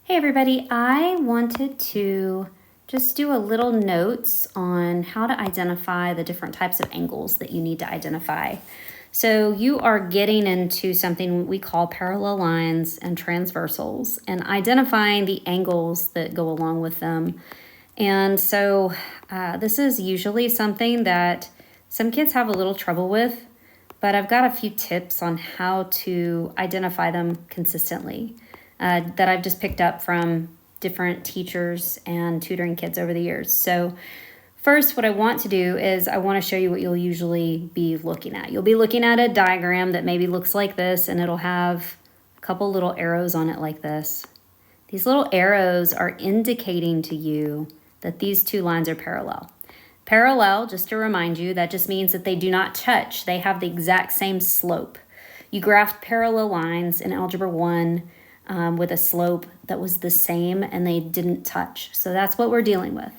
Hey everybody, I wanted to just do a little notes on how to identify the different types of angles that you need to identify. So you are getting into something we call parallel lines and transversals and identifying the angles that go along with them. And so this is usually something that some kids have a little trouble with, but I've got a few tips on how to identify them consistently. That I've just picked up from different teachers and tutoring kids over the years. So first, what I want to do is I want to show you what you'll usually be looking at. You'll be looking at a diagram that maybe looks like this, and it'll have a couple little arrows on it like this. These little arrows are indicating to you that these two lines are parallel. Parallel, just to remind you, that just means that they do not touch. They have the exact same slope. You graphed parallel lines in Algebra 1 with a slope that was the same and they didn't touch. So that's what we're dealing with.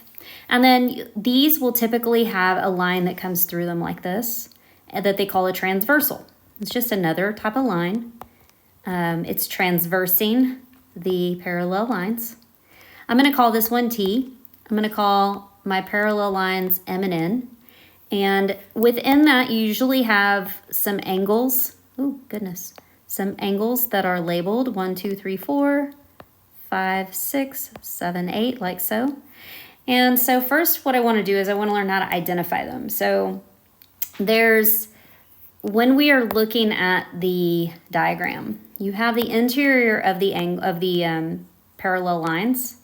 And then these will typically have a line that comes through them like this that they call a transversal. It's just another type of line. It's transversing the parallel lines. I'm going to call this one T. I'm going to call my parallel lines M and N. And within that, you usually have some angles. Oh, goodness. Some angles that are labeled 1, 2, 3, 4, 5, 6, 7, 8, like so. And so first what I want to do is I want to learn how to identify them. So when we are looking at the diagram, you have the interior of the parallel lines.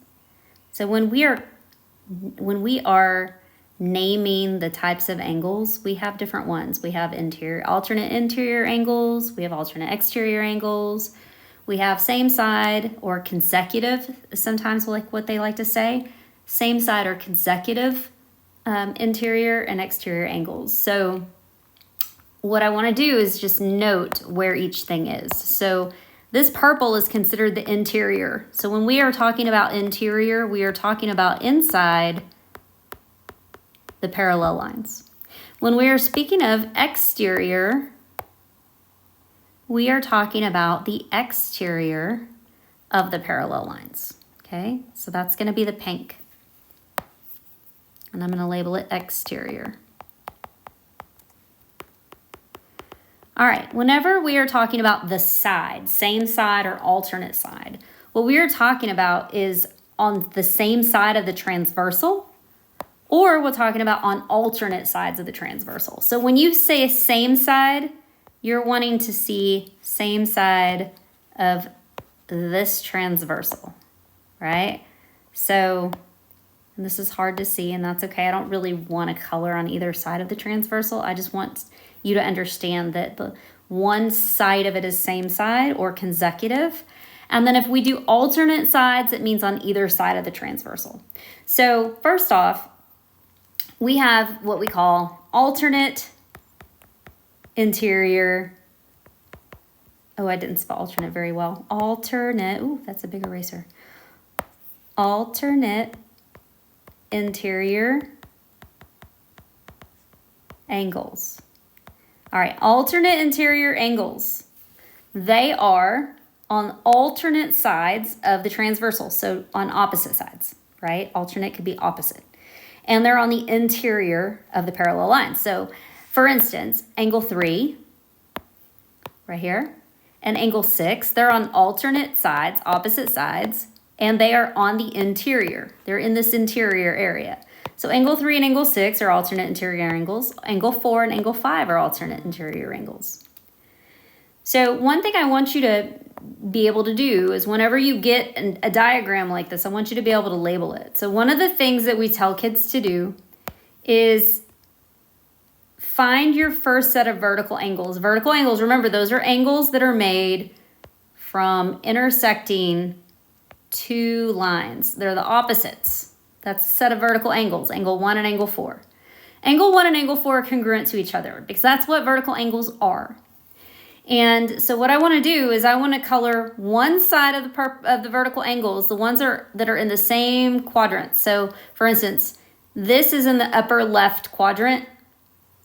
So when we are naming the types of angles, we have different ones. We have alternate interior angles, we have alternate exterior angles, we have same side or consecutive, sometimes like what they like to say, same side or consecutive interior and exterior angles. So what I want to do is just note where each thing is. So this purple is considered the interior. So when we are talking about interior, we are talking about inside the parallel lines. When we are speaking of exterior, we are talking about the exterior of the parallel lines. Okay, so that's going to be the pink. And I'm going to label it exterior. All right, whenever we are talking about the side, same side or alternate side, what we are talking about is on the same side of the transversal, or we're talking about on alternate sides of the transversal. So when you say same side, you're wanting to see same side of this transversal, right? So, and this is hard to see, and that's okay. I don't really want a color on either side of the transversal. I just want you to understand that the one side of it is same side or consecutive. And then if we do alternate sides, it means on either side of the transversal. So first off, we have what we call alternate interior. Oh, I didn't spell alternate very well. Alternate, ooh, that's a big eraser. Alternate interior angles. All right, alternate interior angles. They are on alternate sides of the transversal, so on opposite sides, right? Alternate could be opposite. And they're on the interior of the parallel lines. So, for instance, angle 3, right here, and angle 6, they're on alternate sides, opposite sides, and they are on the interior. They're in this interior area. So angle 3 and angle 6 are alternate interior angles. Angle 4 and angle 5 are alternate interior angles. So one thing I want you to be able to do is whenever you get a diagram like this, I want you to be able to label it. So one of the things that we tell kids to do is find your first set of vertical angles. Vertical angles, remember, those are angles that are made from intersecting two lines. They're the opposites. That's a set of vertical angles, angle 1 and angle 4. Angle 1 and angle 4 are congruent to each other because that's what vertical angles are. And so what I want to do is I want to color one side of the vertical angles, the ones that are in the same quadrant. So for instance, this is in the upper left quadrant,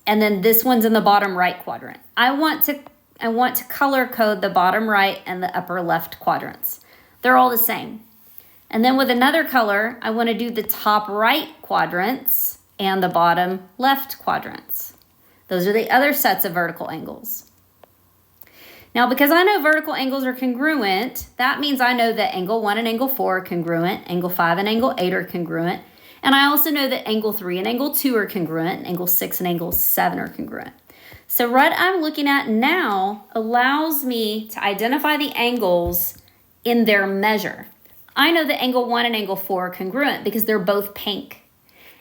and then this one's in the bottom right quadrant. I want to color code the bottom right and the upper left quadrants. They're all the same. And then with another color, I want to do the top right quadrants and the bottom left quadrants. Those are the other sets of vertical angles. Now, because I know vertical angles are congruent, that means I know that angle 1 and angle 4 are congruent, angle 5 and angle 8 are congruent, and I also know that angle 3 and angle 2 are congruent, angle 6 and angle 7 are congruent. So what I'm looking at now allows me to identify the angles in their measure. I know that angle 1 and angle 4 are congruent because they're both pink.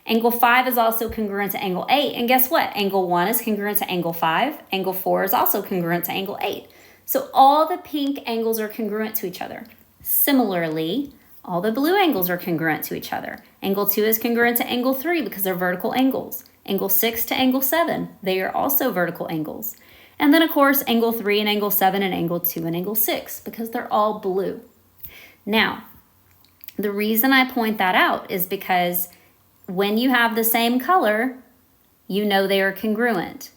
Angle 5 is also congruent to angle 8, and guess what? Angle 1 is congruent to angle 5, angle 4 is also congruent to angle 8. So all the pink angles are congruent to each other. Similarly, all the blue angles are congruent to each other. Angle 2 is congruent to angle 3 because they're vertical angles. Angle 6 to angle 7, they are also vertical angles. And then, of course, angle 3 and angle 7 and angle 2 and angle 6 because they're all blue. Now, the reason I point that out is because when you have the same color, you know they are congruent.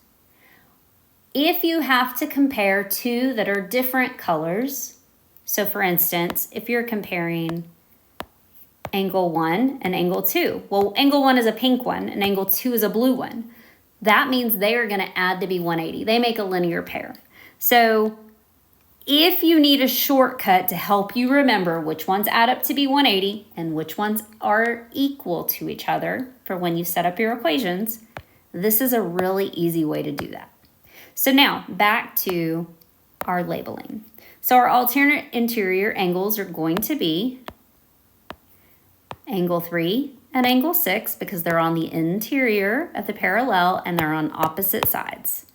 If you have to compare two that are different colors, so for instance, if you're comparing angle 1 and angle 2, well, angle 1 is a pink one and angle 2 is a blue one. That means they are going to add to be 180. They make a linear pair. So if you need a shortcut to help you remember which ones add up to be 180 and which ones are equal to each other for when you set up your equations, this is a really easy way to do that. So now back to our labeling. So our alternate interior angles are going to be angle 3 and angle 6 because they're on the interior of the parallel and they're on opposite sides.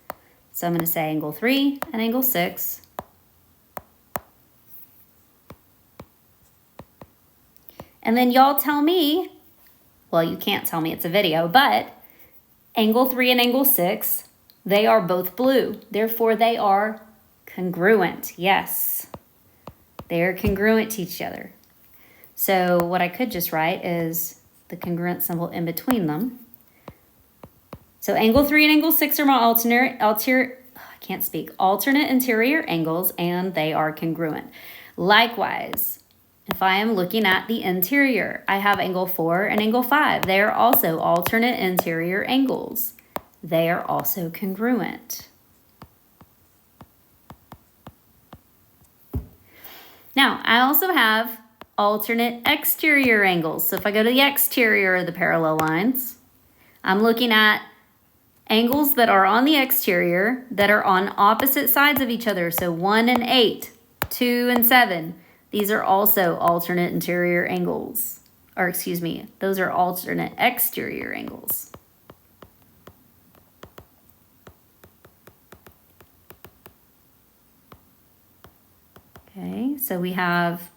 So I'm going to say angle 3 and angle 6. And then y'all tell me, well, you can't tell me, it's a video, but angle 3 and angle 6, they are both blue. Therefore, they are congruent. Yes, they are congruent to each other. So what I could just write is the congruent symbol in between them. So angle 3 and angle 6 are my alternate interior angles, and they are congruent. Likewise, if I am looking at the interior, I have angle 4 and angle 5. They are also alternate interior angles. They are also congruent. Now, I also have alternate exterior angles. So if I go to the exterior of the parallel lines, I'm looking at angles that are on the exterior that are on opposite sides of each other. So 1 and 8, 2 and 7. These are also alternate interior angles. Or excuse me, those are alternate exterior angles. Okay, so we have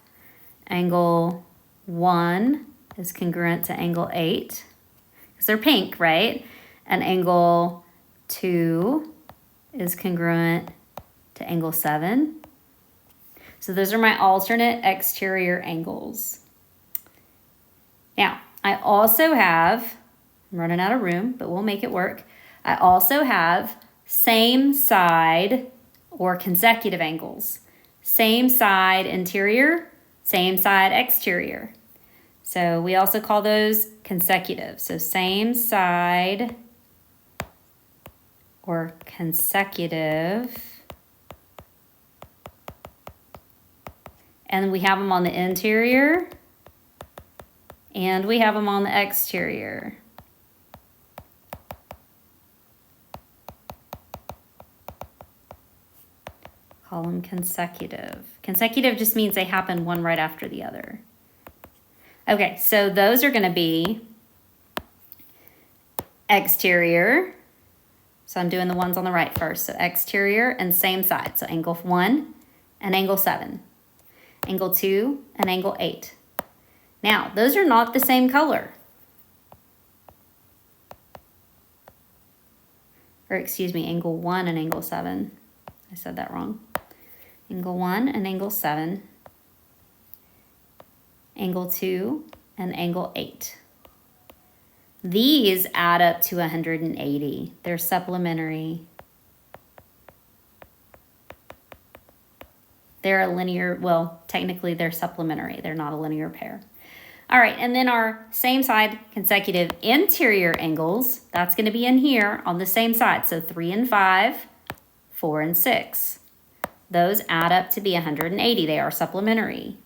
angle 1 is congruent to angle 8 because they're pink, right? And angle 2 is congruent to angle 7. So those are my alternate exterior angles. Now, I also have, I'm running out of room, but we'll make it work. I also have same side or consecutive angles. Same side interior, same side exterior. So we also call those consecutive. So same side or consecutive. And we have them on the interior and we have them on the exterior. Call them consecutive. Consecutive just means they happen one right after the other. Okay, so those are going to be exterior. So I'm doing the ones on the right first. So exterior and same side. So angle 1 and angle 7. Angle 2 and angle 8. Now, those are not the same color. Or excuse me, angle 1 and angle 7. I said that wrong. Angle 1 and angle 7. Angle 2 and angle 8. These add up to 180. They're supplementary. They're a linear, well, technically they're supplementary. They're not a linear pair. All right, and then our same side consecutive interior angles, that's going to be in here on the same side. So 3 and 5, 4 and 6. Those add up to be 180. They are supplementary.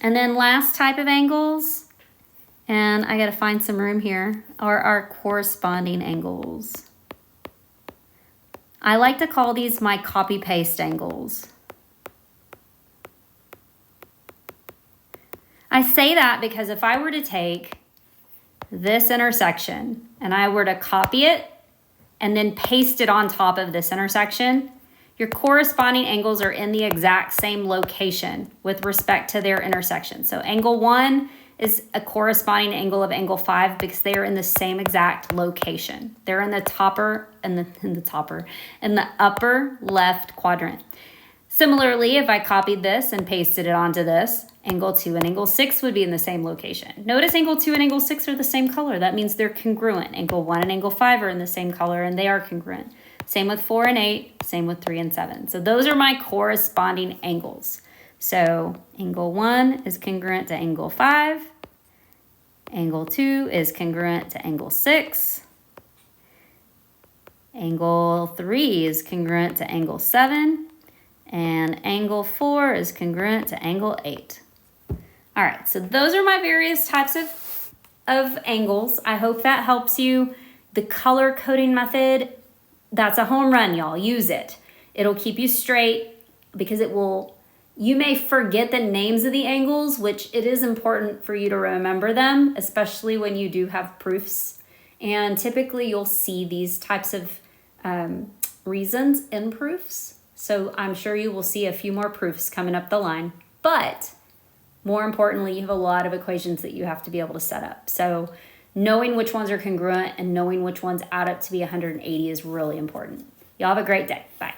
And then last type of angles, and I got to find some room here, are our corresponding angles. I like to call these my copy-paste angles. I say that because if I were to take this intersection and I were to copy it and then paste it on top of this intersection, your corresponding angles are in the exact same location with respect to their intersection. So angle 1 is a corresponding angle of angle 5 because they are in the same exact location. They're in the upper left quadrant. Similarly, if I copied this and pasted it onto this, angle 2 and angle 6 would be in the same location. Notice angle 2 and angle 6 are the same color. That means they're congruent. Angle 1 and angle 5 are in the same color and they are congruent. Same with 4 and 8, same with 3 and 7. So those are my corresponding angles. So angle 1 is congruent to angle 5. Angle 2 is congruent to angle 6. Angle 3 is congruent to angle 7. And angle 4 is congruent to angle 8. All right, so those are my various types of angles. I hope that helps you. The color coding method, that's a home run, y'all. Use it. It'll keep you straight because you may forget the names of the angles, which it is important for you to remember them, especially when you do have proofs. And typically you'll see these types of reasons in proofs. So I'm sure you will see a few more proofs coming up the line. But more importantly, you have a lot of equations that you have to be able to set up. So knowing which ones are congruent and knowing which ones add up to be 180 is really important. Y'all have a great day. Bye.